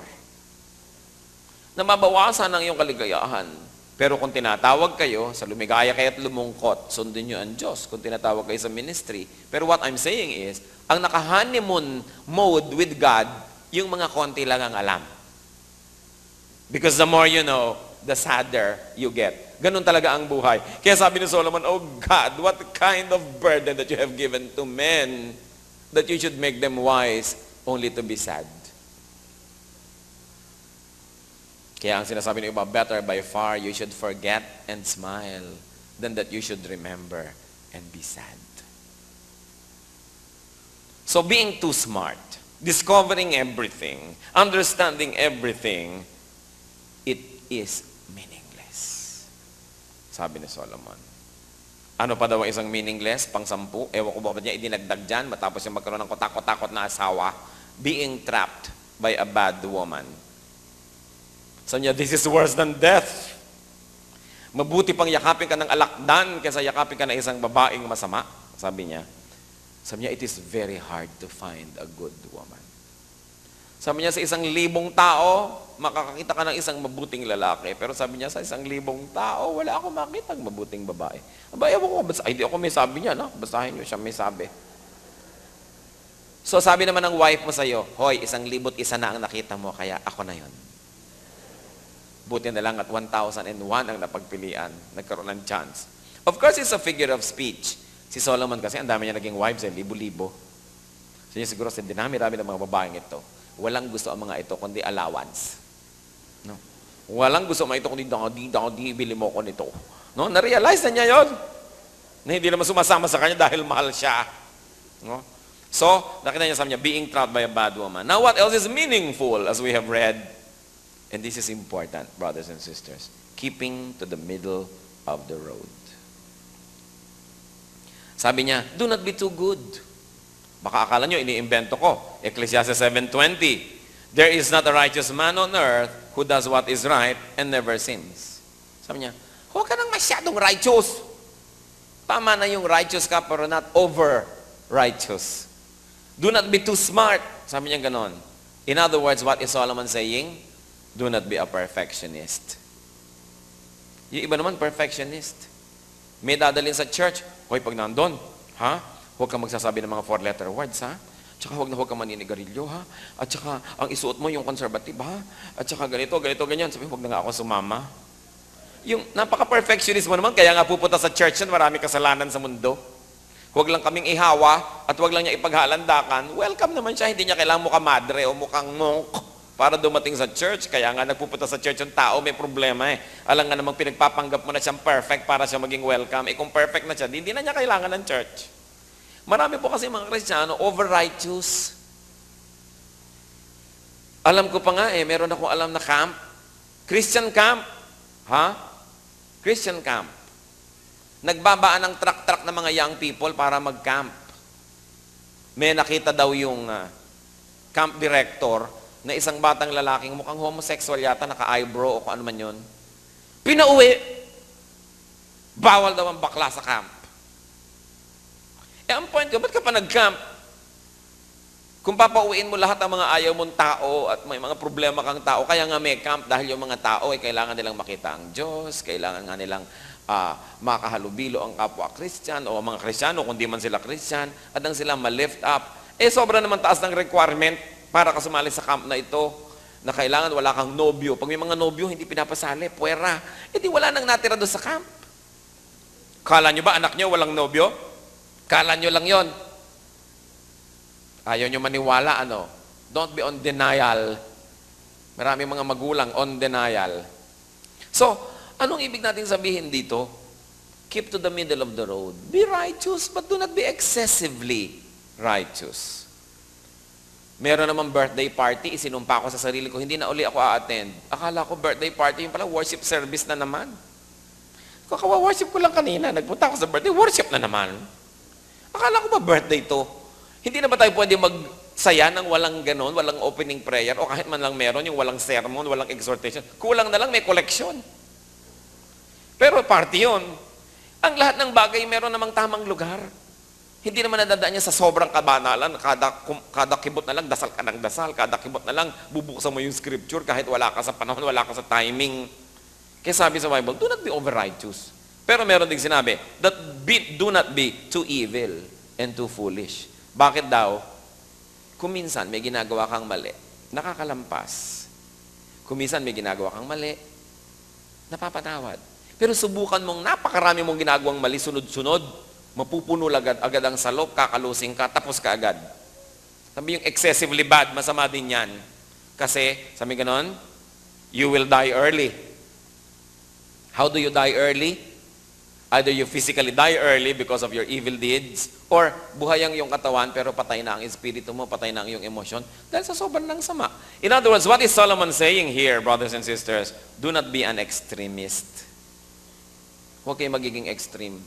Nababawasan ang iyong kaligayahan. Pero kung tinatawag kayo, sa lumigaya kayo at lumungkot, sundin nyo ang Diyos kung tinatawag kayo sa ministry. Pero what I'm saying is, ang naka-honeymoon mode with God, yung mga konti lang ang alam. Because the more you know, the sadder you get. Ganun talaga ang buhay. Kaya sabi ni Solomon, oh God, what kind of burden that you have given to men that you should make them wise only to be sad. Kaya ang sinasabi ng iba, better by far you should forget and smile than that you should remember and be sad. So being too smart, discovering everything, understanding everything, it is meaningless. Sabi ni Solomon. Ano pa daw ang isang meaningless? Pang-10? Ewan ko ba niya idinagdag dyan matapos yung magkaroon ng kotakot-takot na asawa? Being trapped by a bad woman. Sabi niya, this is worse than death. Mabuti pang yakapin ka ng alakdan kaysa yakapin ka ng isang babaeng masama. Sabi niya, it is very hard to find a good woman. Sabi niya, sa 1,000 tao, makakakita ka ng isang mabuting lalaki. Pero sabi niya, sa 1,000 tao, wala akong makita ng mabuting babae. Aba, ewan ko, ay, di ako may sabi niya, no? Basahin niyo siya may sabi. So sabi naman ng wife mo sa'yo, hoy, 1,001 na ang nakita mo, kaya ako na yon. Buti na lang at 1,001 ang napagpilian. Nagkaroon ng chance. Of course, it's a figure of speech. Si Solomon kasi, ang dami niya naging wives, libo-libo. So yun siguro, sa dinami-rami ng mga babaeng ito, walang gusto ang mga ito, kundi allowance. No? Walang gusto ang mga ito, kundi bili mo ko nito. No? Na-realize na niya yon. Na hindi naman sumasama sa kanya dahil mahal siya. No? So, nakita niya sa kanya, being trapped by a bad woman. Now, what else is meaningful as we have read? And this is important, brothers and sisters. Keeping to the middle of the road. Sabi niya, do not be too good. Baka akala nyo, iniimbento ko. Ecclesiastes 7:20. There is not a righteous man on earth who does what is right and never sins. Sabi niya, huwag ka nang masyadong righteous. Tama na yung righteous ka, pero not over-righteous. Do not be too smart. Sabi niya ganon. In other words, what is Solomon saying? Do not be a perfectionist. Yung iba naman, perfectionist. May dadalhin sa church, hoy, pag nandun, ha? Huwag kang magsasabi ng mga four-letter words, ha? Tsaka huwag na huwag kang maninigarilyo, ha? At tsaka, ang isuot mo yung conservative, ha? At tsaka ganito, ganyan. Sabi, huwag na nga ako sumama. Yung napaka-perfectionist mo naman, kaya nga pupunta sa church yan, marami kasalanan sa mundo. Huwag lang kaming ihawa at huwag lang niya ipaghalandakan. Welcome naman siya, hindi niya kailangan mukhang madre o mukhang monk para dumating sa church. Kaya nga nagpupunta sa church yung tao, may problema eh. Alam nga namang pinagpapanggap mo na siyang perfect para siya maging welcome. Eh kung perfect na siya, hindi na niya kailangan ng church. Marami po kasi mga Kristiyano, over-righteous. Alam ko pa nga eh, meron akong alam na camp. Christian camp. Ha? Christian camp. Nagbabaan ng truck-truck ng mga young people para mag-camp. May nakita daw yung camp director na isang batang lalaking mukhang homosexual yata, naka-eyebrow o kung ano man yun. Pinauwi. Bawal daw ang bakla sa camp. Eh, ang point ko, ba't ka pa nag-camp? Kung papauwiin mo lahat ng mga ayaw mong tao at may mga problema kang tao, kaya nga may camp dahil yung mga tao ay kailangan nilang makita ang Diyos, kailangan nga nilang makahalubilo ang kapwa Christian o mga Kristiyano kung di man sila Christian at ang sila ma-lift up. Eh, sobra naman taas ng requirement para ka sumali sa camp na ito na kailangan wala kang nobyo. Pag may mga nobyo, hindi pinapasali, puwera. Eh, di wala nang natira doon sa camp. Kala nyo ba anak nyo walang nobyo? Kala nyo lang yon. Ayaw nyo maniwala, ano? Don't be on denial. Maraming mga magulang on denial. So, anong ibig natin sabihin dito? Keep to the middle of the road. Be righteous, but do not be excessively righteous. Meron naman birthday party, isinumpa ko sa sarili ko, hindi na uli ako a-attend. Akala ko birthday party, yung pala worship service na naman. Kakawa-worship ko lang kanina, nagpunta ako sa birthday, worship na naman. Akala ko ba birthday to? Hindi na ba tayo pwede magsaya ng walang ganon, walang opening prayer, o kahit man lang meron, yung walang sermon, walang exhortation. Kulang na lang, may collection. Pero party yun. Ang lahat ng bagay meron namang tamang lugar. Hindi naman nadadaan niya sa sobrang kabanalan. Kada kibot na lang, dasal ka ng dasal. Kada kibot na lang, bubuksan mo yung scripture kahit wala ka sa panahon, wala ka sa timing. Kaya sabi sa Bible, do not be over-righteous. Pero meron ding sinabi, do not be too evil and too foolish. Bakit daw? Kung minsan may ginagawa kang mali, nakakalampas. Kung minsan may ginagawa kang mali, napapatawad. Pero subukan mong napakarami mong ginagawang mali, sunod-sunod, mapupuno agad ang salop, kakalusing ka, tapos ka agad. Sabi yung excessively bad, masama din yan. Kasi, sabi ganon, you will die early. How do you die early? Either you physically die early because of your evil deeds, or buhay ang iyong katawan pero patay na ang espiritu mo, patay na ang iyong emosyon dahil sa sobrang ng sama. In other words, what is Solomon saying here, brothers and sisters? Do not be an extremist. Huwag kayo magiging extreme.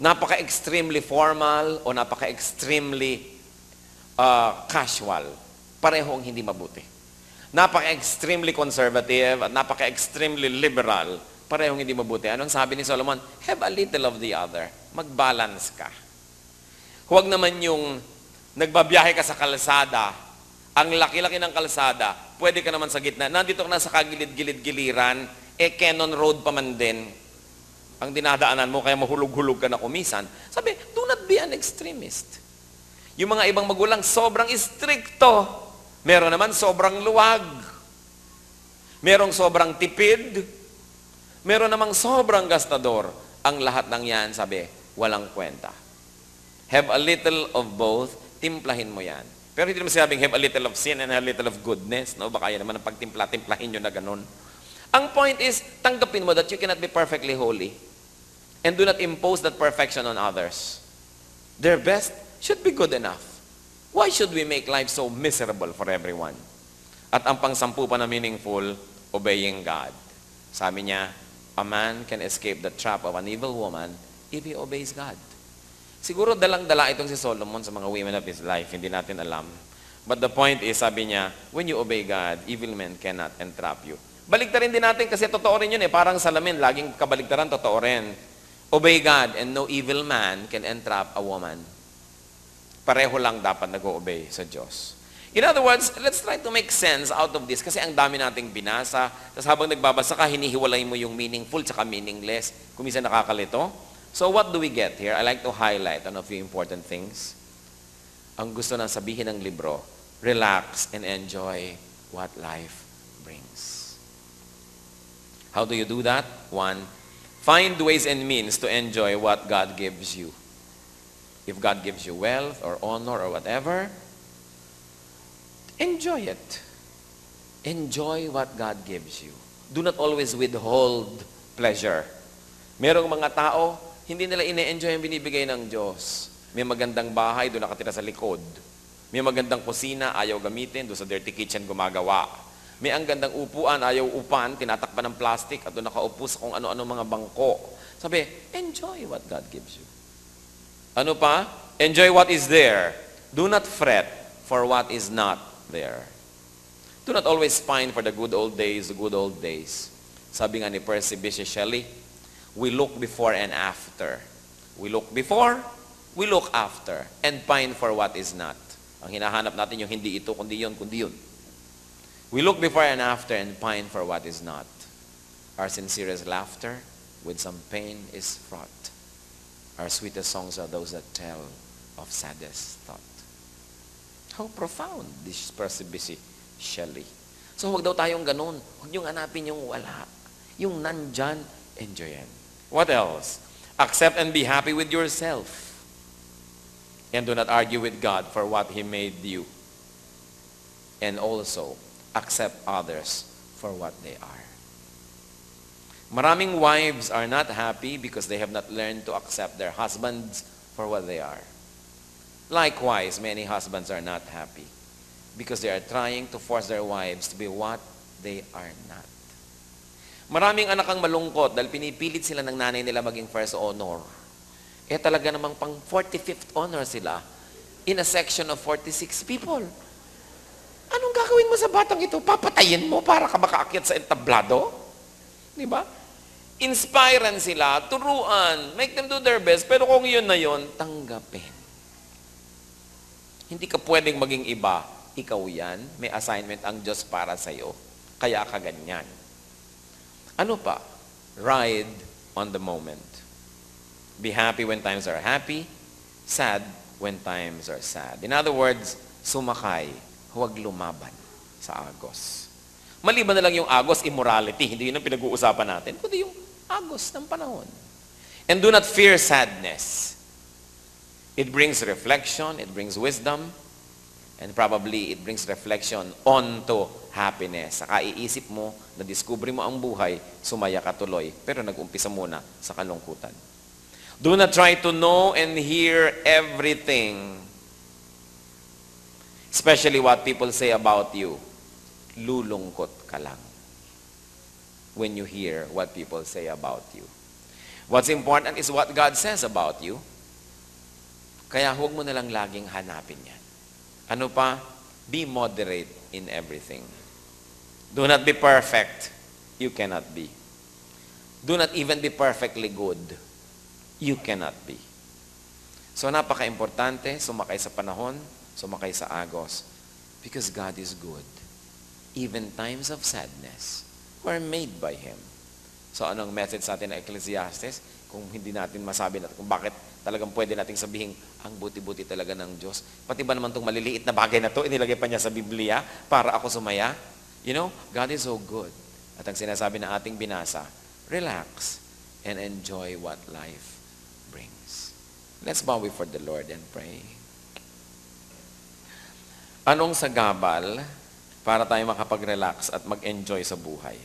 Napaka-extremely formal o napaka-extremely casual. Parehong hindi mabuti. Napaka-extremely conservative at napaka-extremely liberal. Parehong hindi mabuti. Anong sabi ni Solomon? Have a little of the other. Mag-balance ka. Huwag naman yung nagbabiyahe ka sa kalsada, ang laki-laki ng kalsada, pwede ka naman sa gitna. Nandito ka na sa kagilid-gilid-giliran, Cannon Road pa man din ang dinadaanan mo, kaya mahulog-hulog ka na kumisan. Sabi, do not be an extremist. Yung mga ibang magulang, sobrang istrikto. Meron naman sobrang luwag. Merong sobrang tipid. Meron namang sobrang gastador. Ang lahat ng yan, sabi, walang kwenta. Have a little of both, timplahin mo yan. Pero hindi naman sinabing have a little of sin and a little of goodness. No? Baka yan naman ang pagtimpla-timplahin nyo na ganun. Ang point is, tanggapin mo that you cannot be perfectly holy. And do not impose that perfection on others. Their best should be good enough. Why should we make life so miserable for everyone? At ang pang-sampu pa na meaningful, obeying God. Sabi niya, a man can escape the trap of an evil woman if he obeys God. Siguro dalang-dala itong si Solomon sa mga women of his life, hindi natin alam. But the point is, sabi niya, when you obey God, evil men cannot entrap you. Baligtarin din natin kasi totoo rin yun eh. Parang salamin, laging kabaligtaran, totoo rin. Obey God and no evil man can entrap a woman. Pareho lang dapat nag-o-obey sa Diyos. In other words, let's try to make sense out of this kasi ang dami nating binasa. Tapos habang nagbabasa ka, hinihiwalay mo yung meaningful tsaka meaningless. Kung minsan nakakalito. So what do we get here? I like to highlight on a few important things. Ang gusto nang sabihin ng libro, relax and enjoy what life brings. How do you do that? One, find ways and means to enjoy what God gives you. If God gives you wealth or honor or whatever, enjoy it. Enjoy what God gives you. Do not always withhold pleasure. Merong mga tao, hindi nila ine-enjoy ang binibigay ng Diyos. May magandang bahay, doon nakatira sa likod. May magandang kusina, ayaw gamitin, doon sa dirty kitchen gumagawa. May ang gandang upuan, ayaw upan, tinatakpan ng plastic, at doon nakaupo sa kung ano-ano mga bangko. Sabi, enjoy what God gives you. Ano pa? Enjoy what is there. Do not fret for what is not there. Do not always pine for the good old days, the good old days. Sabi nga ni Percy Bysshe Shelley, we look before and after. We look before, we look after, and pine for what is not. Ang hinahanap natin yung hindi ito, kundi yun, kundi yun. We look before and after and pine for what is not. Our sincerest laughter with some pain is fraught. Our sweetest songs are those that tell of saddest thought. How profound this Percy Bysshe Shelley. So huwag daw tayong ganun. Huwag niyong hanapin yung wala. Yung nandyan, enjoyin. What else? Accept and be happy with yourself. And do not argue with God for what He made you. And also, accept others for what they are. Maraming wives are not happy because they have not learned to accept their husbands for what they are. Likewise, many husbands are not happy because they are trying to force their wives to be what they are not. Maraming anak ang malungkot dahil pinipilit sila ng nanay nila maging first honor. Eh talaga namang pang 45th honor sila in a section of 46 people. Anong gagawin mo sa batang ito? Papatayin mo para ka makaakyat sa entablado? Di ba? Inspirean sila, turuan, make them do their best, pero kung yun na yun, tanggapin. Hindi ka pwedeng maging iba. Ikaw yan, may assignment ang Diyos para sa'yo. Kaya ka ganyan. Ano pa? Ride on the moment. Be happy when times are happy, sad when times are sad. In other words, sumakay, huwag lumaban sa agos. Maliban na lang yung agos, immorality. Hindi yun ang pinag-uusapan natin, kundi yung agos ng panahon. And do not fear sadness. It brings reflection, it brings wisdom, and probably it brings reflection onto happiness. Saka iisip mo, na-discover mo ang buhay, sumaya ka tuloy, pero nag-umpisa muna sa kalungkutan. Do not try to know and hear everything, especially what people say about you. Lulungkot ka lang when you hear what people say about you. What's important is what God says about you. Kaya huwag mo na lang laging hanapin yan. Ano pa? Be moderate in everything. Do not be perfect. You cannot be. Do not even be perfectly good. You cannot be. So napaka-importante, sumakay sa panahon, sumakay sa agos. Because God is good. Even times of sadness were made by Him. So anong message sa atin ng Ecclesiastes? Kung hindi natin masabi natin kung bakit talagang pwede nating sabihin, ang buti-buti talaga ng Diyos. Pati ba naman itong maliliit na bagay na to, inilagay pa niya sa Biblia para ako sumaya? You know, God is so good. At ang sinasabi ng ating binasa, relax and enjoy what life brings. Let's bow before the Lord and pray. Anong sagabal para tayo makapag-relax at mag-enjoy sa buhay?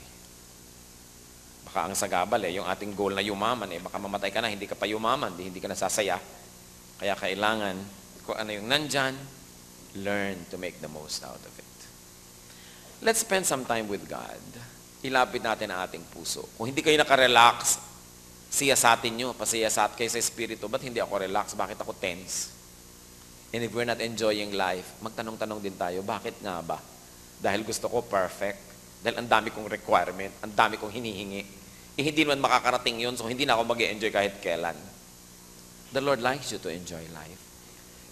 Baka ang sagabal yung ating goal na yumaman baka mamatay ka na, hindi ka pa yumaman, hindi ka nasasaya. Kaya kailangan, kung ano yung nandyan, learn to make the most out of it. Let's spend some time with God. Ilapit natin ang ating puso. Kung hindi kayo nakarelax, siyasatin nyo, pasiyasat kayo sa espiritu, ba't hindi ako relax? Bakit ako tense? And if we're not enjoying life, magtanong-tanong din tayo, bakit nga ba? Dahil gusto ko perfect, dahil ang dami kong requirement, ang dami kong hinihingi. Hindi naman makakarating yun, so hindi na ako mag-enjoy kahit kailan. The Lord likes you to enjoy life.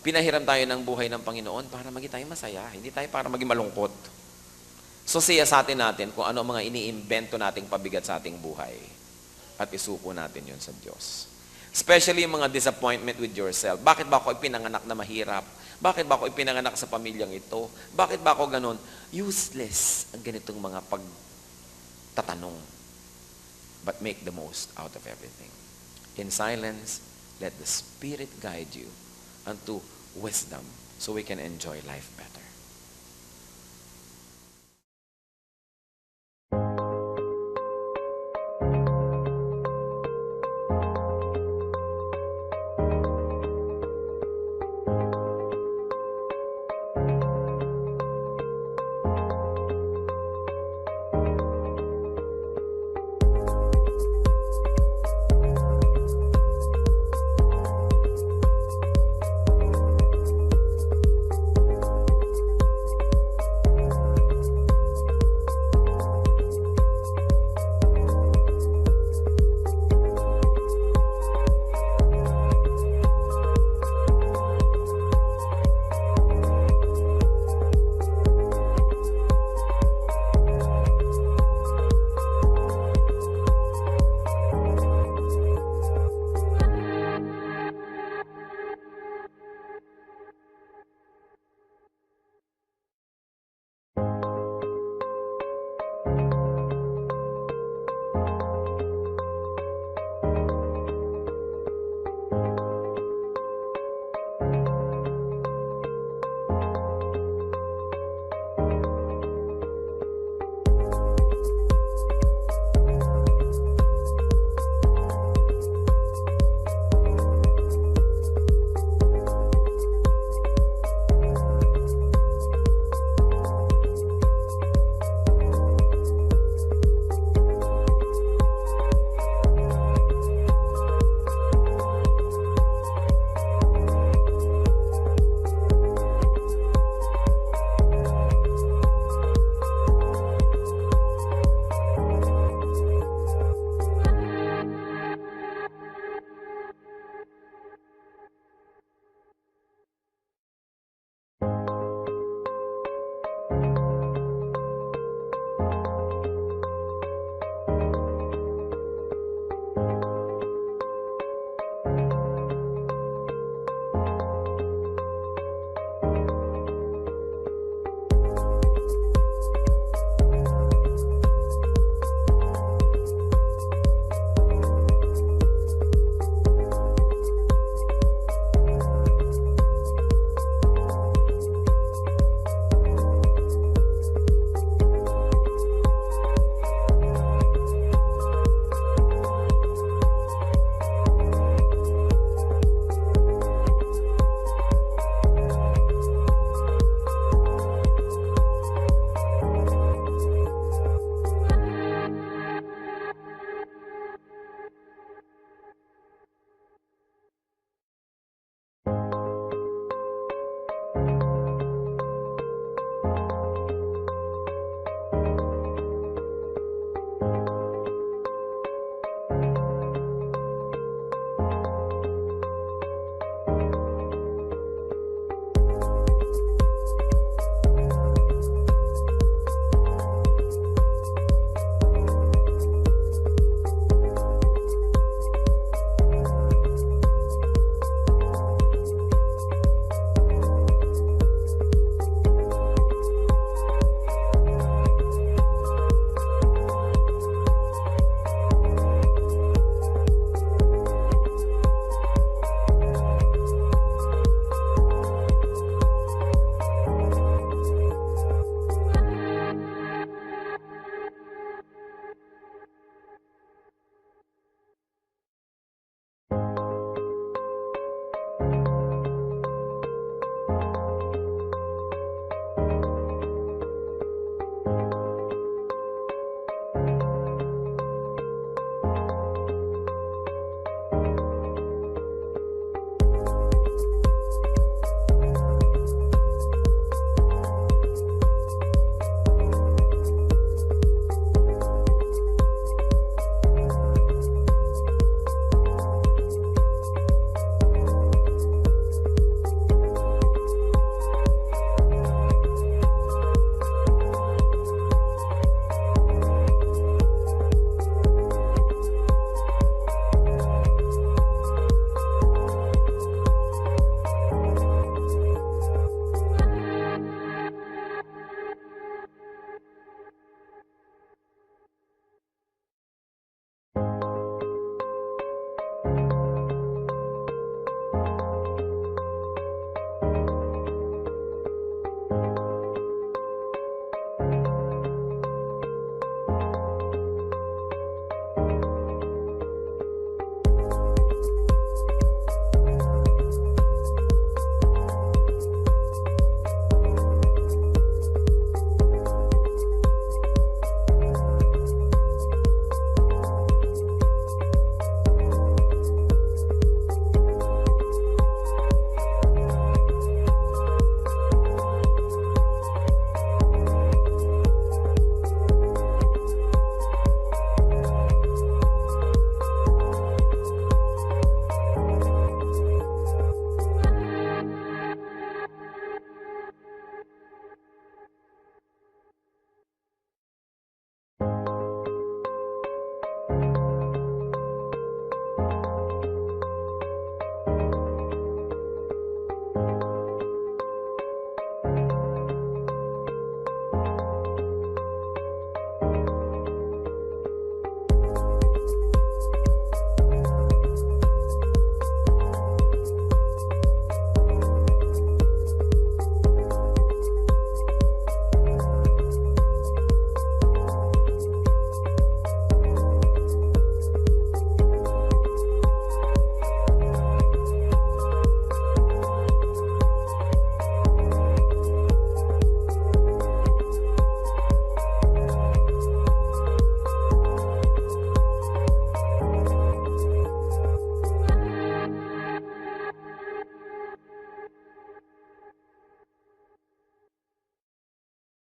Pinahiram tayo ng buhay ng Panginoon para maging tayo masaya. Hindi tayo para maging malungkot. So siyasatin natin kung ano ang mga iniimbento nating pabigat sa ating buhay. At isuko natin yon sa Diyos. Especially yung mga disappointment with yourself. Bakit ba ako ipinanganak na mahirap? Bakit ba ako ipinanganak sa pamilyang ito? Bakit ba ako ganun? Useless ang ganitong mga pagtatanong. But make the most out of everything. In silence, let the Spirit guide you unto wisdom so we can enjoy life better.